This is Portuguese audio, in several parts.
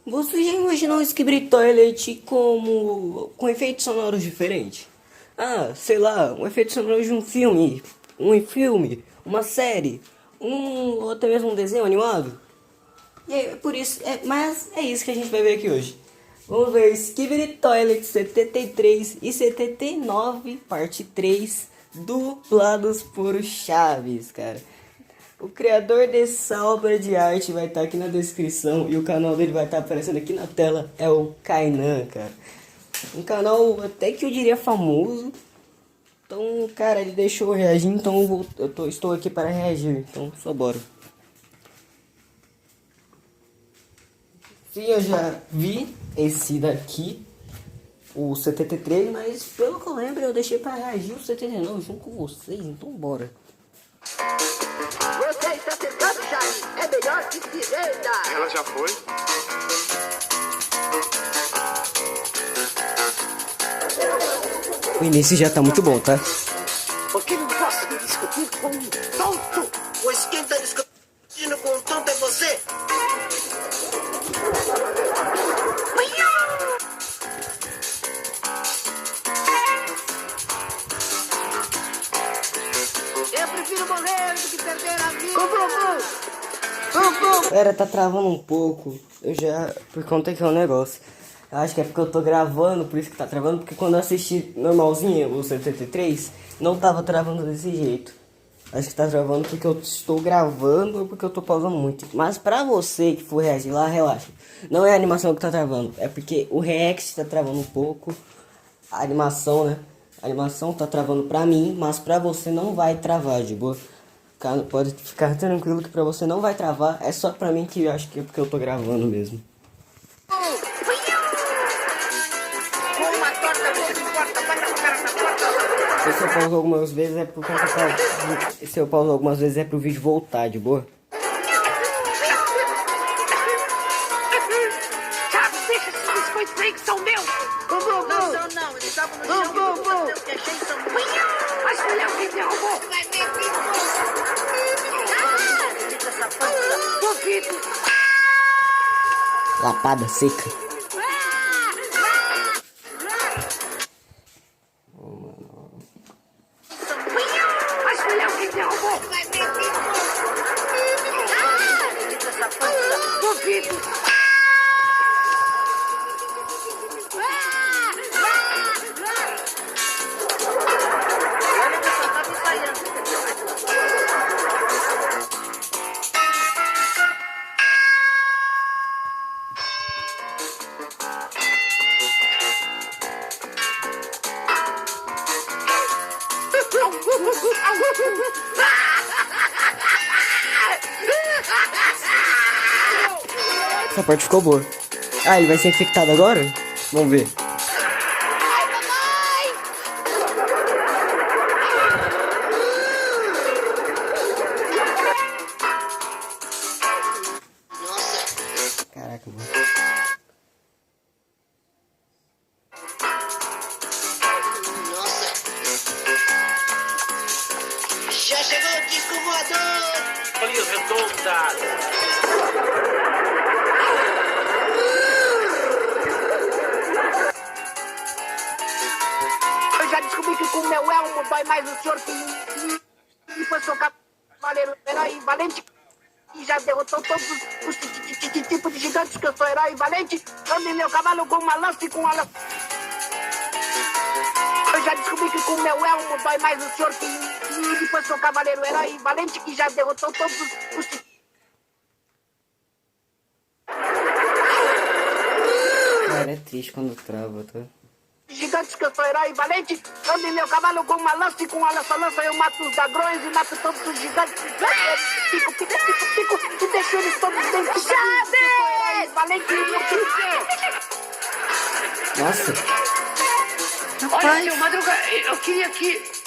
Você já imaginou um Skibidi Toilet com efeitos sonoros diferentes? Ah, sei lá, um efeito sonoro de uma série, ou até mesmo um desenho animado? E é por isso, mas é isso que a gente vai ver aqui hoje. Vamos ver Skibidi Toilet 73 e 79, parte 3, dublados por Chaves, cara. O criador dessa obra de arte vai estar aqui na descrição e o canal dele vai estar aparecendo aqui na tela. É o Kainan, cara. Um canal até que eu diria famoso. Então, cara, ele deixou eu reagir, então estou aqui para reagir. Então, só bora. Sim, eu já vi esse daqui, o 73, mas pelo que eu lembro eu deixei para reagir o 79 junto com vocês, então bora. Você está cercado, Charlie. É melhor que se renda. Ela já foi? O início já tá muito bom, tá? Porque não gosta de discutir com um tonto. Pois quem está discutindo com um tonto é você. Eu prefiro morrer do que perder a vida. Pera, tá travando um pouco. Por conta que é um negócio. Eu acho que é porque eu tô gravando, por isso que tá travando. Porque quando eu assisti normalzinho, o 73, não tava travando desse jeito. Acho que tá travando porque eu estou gravando ou porque eu tô pausando muito. Mas pra você que for reagir lá, relaxa. Não é a animação que tá travando, é porque o React tá travando um pouco. A animação, né? A animação tá travando pra mim, mas pra você não vai travar, de boa. Cara, pode ficar tranquilo que pra você não vai travar. É só pra mim que eu acho que é porque eu tô gravando mesmo. Com uma torta, você corta, bota a cara na porta. Se eu pauso algumas vezes é por conta se eu pauso algumas vezes é pro vídeo voltar, de boa. Sabe, deixa esses biscoitos aí que são meus. Não, eles estavam no chão. Eu que achei são meus. Mas foi alguém que derrubou. Vai ver, duvido. Lapada seca. Mas foi alguém que derrubou. Vai ver, duvido. Olha que só tava ensaiando. Essa parte ficou boa. Ah, ele vai ser infectado agora? Vamos ver. Caraca, mano. Já chegou o disco voador! Bolinhas redondas. Eu já descobri que com o meu elmo dói mais o senhor que e foi seu cavaleiro herói valente e já derrotou todos os tipos de gigantes que eu sou herói valente. Ando em meu cavalo com uma lança e com a lança. Eu já descobri que com o meu elmo dói mais o senhor que e foi seu cavaleiro herói valente que já derrotou todos os Cara, é triste quando trava, tá? gigantes que eu sou herói valente. Ando em meu cavalo com uma lança e com a lança eu mato os dragões e mato todos os gigantes. Pico, e deixo eles todos dentro. Chaves! Valente! Nossa. Olha, seu Madruga, eu queria que...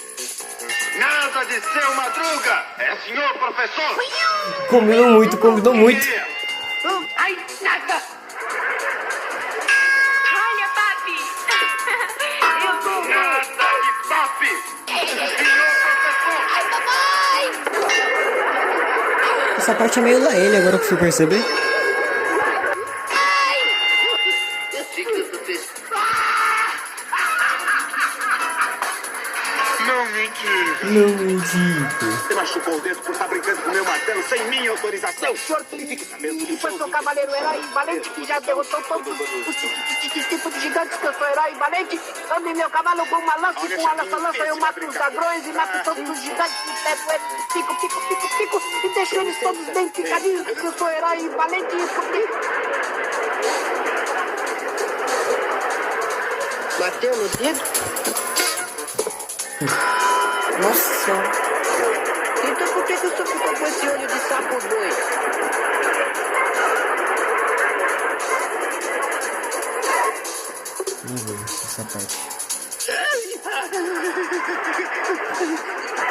Nada de seu Madruga! É senhor professor! Combinou muito. Ai, nada! Olha, papi! Eu vou. Nada de papi! Senhor professor! Ai, papai! Essa parte é meio lá ele, agora que eu fui perceber. Ai! Chaves. Não me diga. Não me diga. Você machucou o dedo por estar brincando com meu martelo sem minha autorização. O senhor que foi seu cavaleiro herói valente que já derrotou todos os tipos de gigantes que eu sou herói valente. Ando em meu cavalo com uma lança e com a lança eu mato os ladrões e mato todos os gigantes e pego eles, pico e deixo eles todos bem picadinhos porque eu sou herói valente e porque... Bateu no dedo? Nossa. Então por que o senhor ficou com esse olho de sapo boi? Vamos ver essa parte.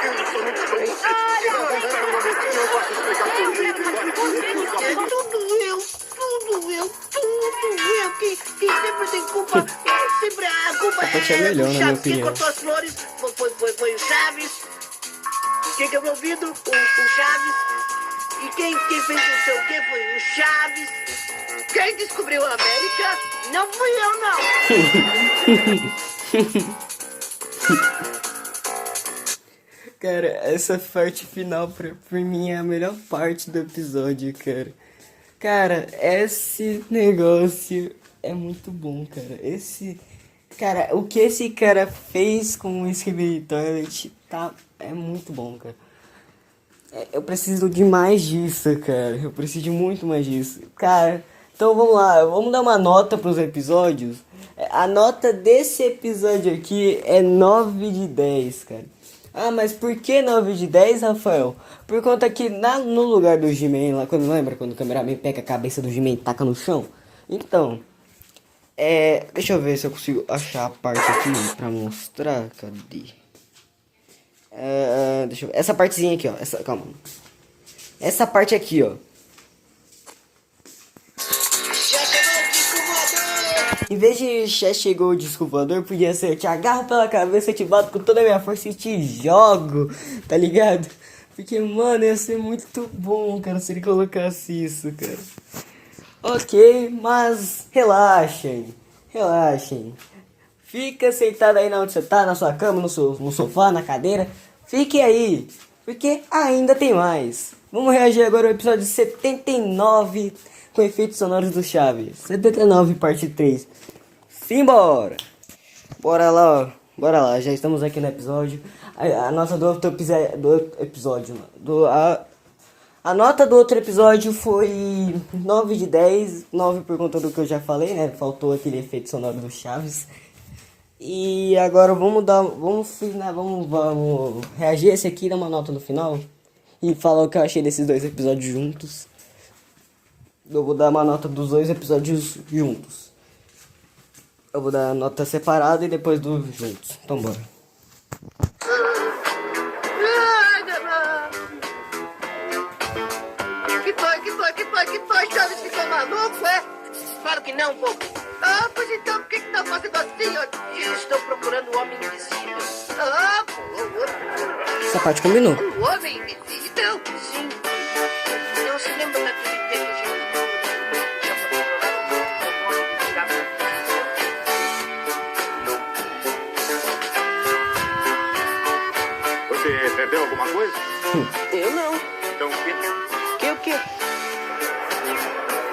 Eu sou muito bom. Espera um momento, eu não posso explicar tudo eu. Quem sempre tem culpa, sempre a culpa Essa parte é melhor, na minha Chaves. Quem opinião. cortou as flores foi o Chaves. Quem quebrou o vidro? O Chaves. E quem fez não sei o que foi o Chaves. Quem descobriu a América? Não fui eu, não. Cara, essa parte final pra mim é a melhor parte do episódio, cara. Cara, esse negócio é muito bom, cara. Cara, o que esse cara fez com o Skibidi Toilet é muito bom, cara. Eu preciso de mais disso, cara. Eu preciso de muito mais disso. Cara, então vamos lá. Vamos dar uma nota pros episódios. A nota desse episódio aqui é 9 de 10, cara. Ah, mas por que 9 de 10, Rafael? Por conta que no lugar do He-Man lá, lembra quando o cameraman pega a cabeça do He-Man e taca no chão? Então, deixa eu ver se eu consigo achar a parte aqui pra mostrar. Cadê? Deixa eu ver. Essa partezinha aqui, ó. Calma. Essa parte aqui, ó. Em vez de já chegou o disco voador, podia ser: te agarro pela cabeça, te bato com toda a minha força e te jogo, tá ligado? Porque, mano, ia ser muito bom, cara, se ele colocasse isso, cara. Ok, mas relaxem. Fica sentado aí onde você tá, na sua cama, no sofá, na cadeira. Fique aí, porque ainda tem mais. Vamos reagir agora ao episódio 79 com efeitos sonoros do Chaves. 79, parte 3. Simbora! Bora lá, já estamos aqui no episódio. A nota do outro episódio. A nota do outro episódio foi 9 de 10. 9 por conta do que eu já falei, né? Faltou aquele efeito sonoro do Chaves. E agora vamos reagir esse aqui, dar uma nota no final. E falar o que eu achei desses dois episódios juntos. Eu vou dar uma nota dos dois episódios juntos. Eu vou dar a nota separada e depois dos juntos. Então bora. Que foi, Chaves? Ficou maluco, é? Claro que não, bobo. Ah, pois então, por que tá fazendo assim, ó? Eu estou procurando o homem invisível. Ah, pô. Essa parte combinou. O homem invisível? Sim. Não se lembra daquele tempo, gente? Você perdeu alguma coisa? Eu não. Então o quê? O quê?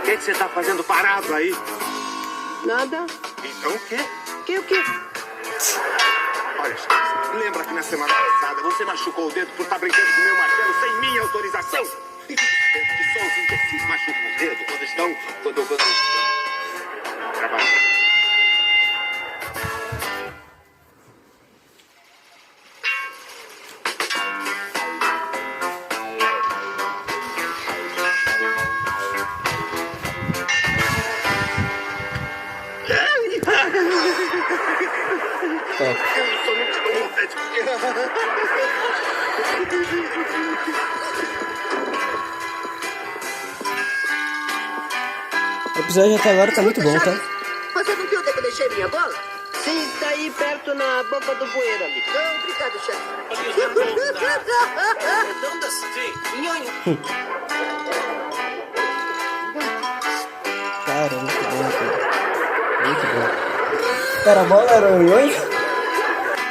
O que você tá fazendo parado aí? Nada. Então o quê? O quê? Olha, Chaves, lembra que na semana passada você machucou o dedo por estar brincando com meu martelo sem minha autorização? E fique sabendo que só os imbecis machucam o dedo quando estão trabalhando. O episódio até agora tá muito bom, tá? Você não viu onde é que eu deixei minha bola? Sim, está aí perto na boca do bueiro ali. Obrigado, chefe. Redondas? Sim. Nhonho. Cara, muito bom, cara. Muito bom. Era bola, era nhonho?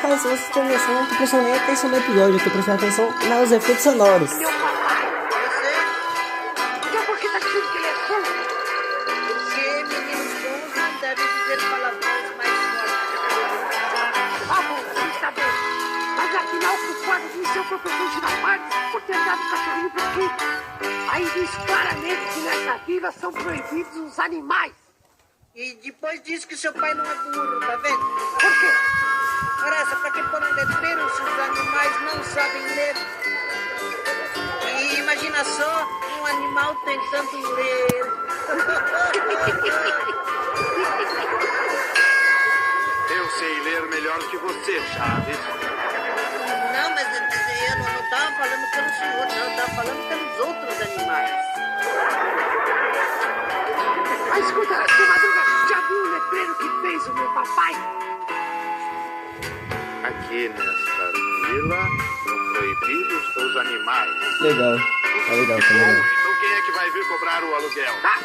Cara, se você tem noção, eu não tô prestando nem atenção no episódio, eu tô prestando atenção nos efeitos sonoros. Meu papai. Eu sei. Então por que tá dizendo que ele é bom? Porque meninos bons não devem dizer palavrões mais fortes. Ah, bom, está bem. Mas afinal, culpado de ser o professor Girafales por ter dado o cachorrinho pro Kiko. Aí diz claramente que nessa vila são proibidos os animais. E depois diz que seu pai não é burro, tá vendo? Por quê? Ora, pra que pôr um letreiro se os animais não sabem ler? E imagina só um animal tentando ler. Eu sei ler melhor que você, Chaves. Não, mas eu não tava falando pelo senhor, não. Eu tava falando pelos outros animais. Ah, escuta, seu Madruga, já viu o letreiro que fez o meu papai? Aqui nesta vila são proibidos os animais. Legal, tá legal, tá Bom, legal. então quem é que vai vir cobrar o aluguel? Tá?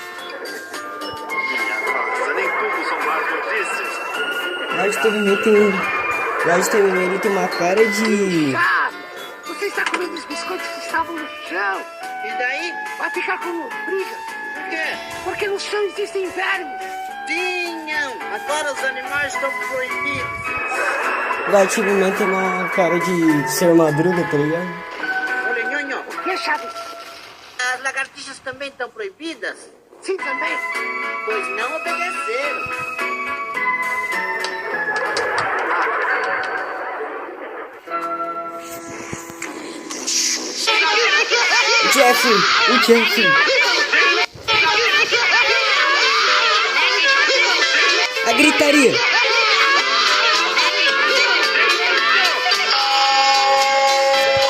Minha nossa, nem tudo são más notícias. Lá de TV ele tem uma cara de... Chaves, você está comendo os biscoitos que estavam no chão. E daí? Vai ficar como briga, Por quê? porque no chão existem vermes. Tinham! Agora os animais estão proibidos. Lá de TV tem uma cara de ser Madruga, tá ligado? Olha, nhonho, O que, Chaves? as lagartixas também estão proibidas? Sim, também. Pois não obedeceram. O Jeffrey! A gritaria!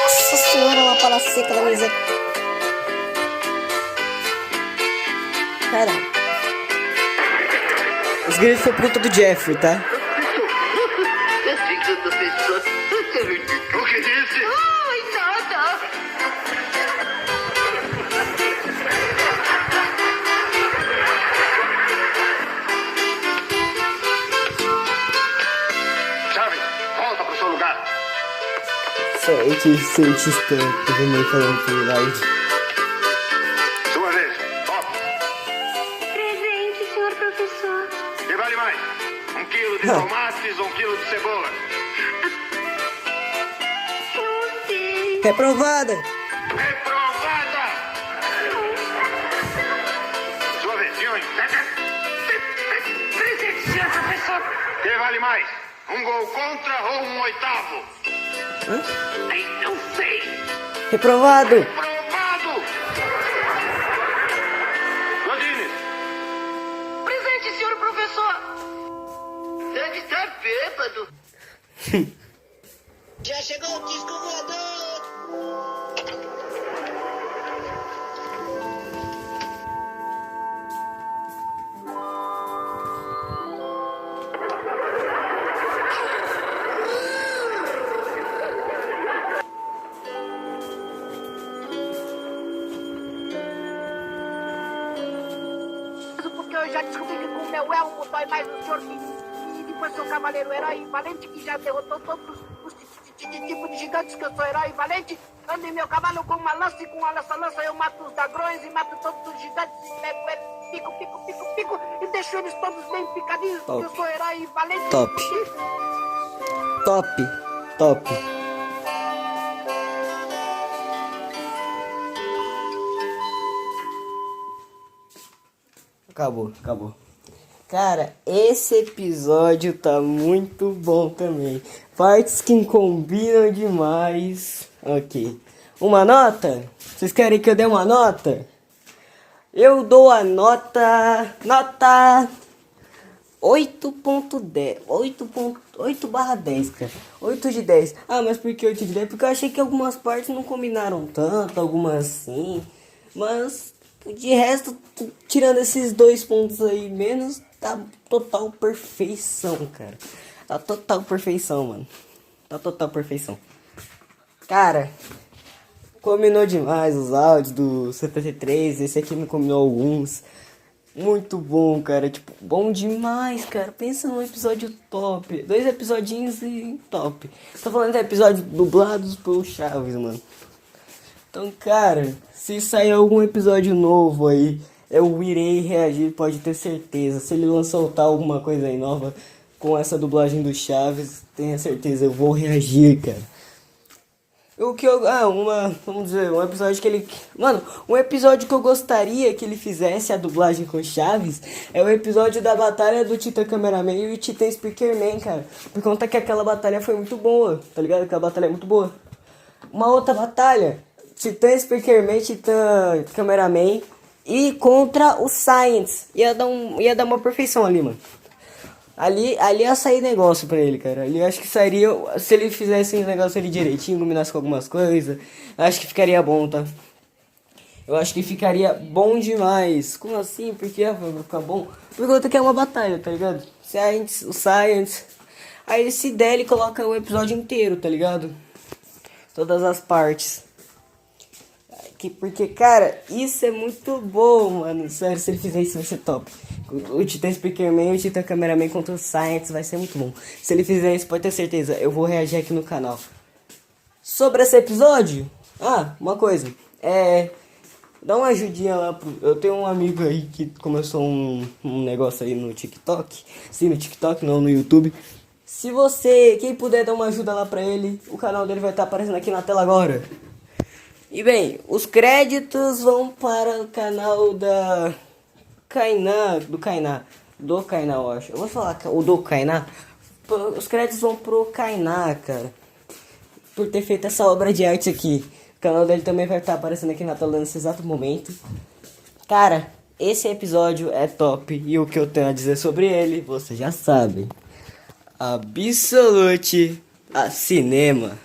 Nossa senhora, uma pala seca da miséria. Cara, os gritos foi por conta do Jeffrey, tá? O que disse? Ai, nada. Chaves, volta pro seu lugar. Cientista, tô vendo ele falando por live. Sua vez. Top. Presente, senhor professor. Que vale mais? 1 quilo de tomates ou 1 quilo de cebola? Eu sei. Reprovada! Reprovada! Sua vez, senhor. Presente, senhor professor. Que vale mais? 1 gol contra ou 1 oitavo? Ai, não sei. Reprovado! Reprovado! Godines, Presente, senhor professor. Deve estar bêbado. Já chegou o disco voador. Porque eu já descobri que com o meu elmo dói mais o senhor e depois sou cavaleiro herói valente que já derrotou todos os tipos de gigantes que eu sou herói valente. Ando em meu cavalo com uma lança e com a lança eu mato os dragões e mato todos os gigantes e pego eles, pico e deixo eles todos bem picadinhos porque eu sou herói valente. Top. Top. Acabou. Cara, esse episódio tá muito bom também. Partes que combinam demais. Ok. Uma nota? Vocês querem que eu dê uma nota? Eu dou a nota 8.10. 8/10, cara. 8 de 10. Ah, mas por que 8 de 10? Porque eu achei que algumas partes não combinaram tanto, algumas sim. Mas de resto, tirando esses 2 pontos aí menos, tá total perfeição, cara. Tá total perfeição, mano. Tá total perfeição. Cara, combinou demais os áudios do 73. Esse aqui me combinou alguns. Muito bom, cara. Tipo, bom demais, cara. Pensa num episódio top. 2 episodinhos e top. Tô falando de episódios dublados pelo Chaves, mano. Então, cara, se sair algum episódio novo aí, eu irei reagir, pode ter certeza. Se ele soltar alguma coisa aí nova com essa dublagem do Chaves, tenha certeza, eu vou reagir, cara. O que eu. Vamos dizer, um episódio que ele. Mano, um episódio que eu gostaria que ele fizesse a dublagem com Chaves é o episódio da batalha do Titã Cameraman e o Titã Speakerman, cara. Por conta que aquela batalha foi muito boa, tá ligado? Aquela batalha é muito boa. Uma outra batalha, Titã Speakerman, Titã Cameraman e contra o Science. Ia dar uma perfeição ali, mano. Ali ia sair negócio pra ele, cara. Ali eu acho que sairia. Se ele fizesse um negócio ali direitinho, combinasse com algumas coisas, acho que ficaria bom, tá? Eu acho que ficaria bom demais. Como assim? Por que vai ficar bom? Por conta que é uma batalha, tá ligado? O Science. Aí se der, ele coloca o episódio inteiro, tá ligado? Todas as partes. Porque, cara, isso é muito bom, mano. Sério, se ele fizer isso vai ser top. O Titã Speakerman e o Titã Cameraman contra o Science vai ser muito bom. Se ele fizer isso, pode ter certeza, eu vou reagir aqui no canal. Sobre esse episódio, uma coisa. Dá uma ajudinha lá eu tenho um amigo aí que começou um negócio aí no TikTok. Sim, no TikTok, não no YouTube. Se quem puder dar uma ajuda lá pra ele, o canal dele vai estar aparecendo aqui na tela agora. E bem, os créditos vão para o canal da do Kainá, eu acho. Eu vou falar o do Kainá. Os créditos vão pro Kainá, cara. Por ter feito essa obra de arte aqui. O canal dele também vai estar aparecendo aqui na tela nesse exato momento. Cara, esse episódio é top. E o que eu tenho a dizer sobre ele, você já sabe. Absolute a cinema.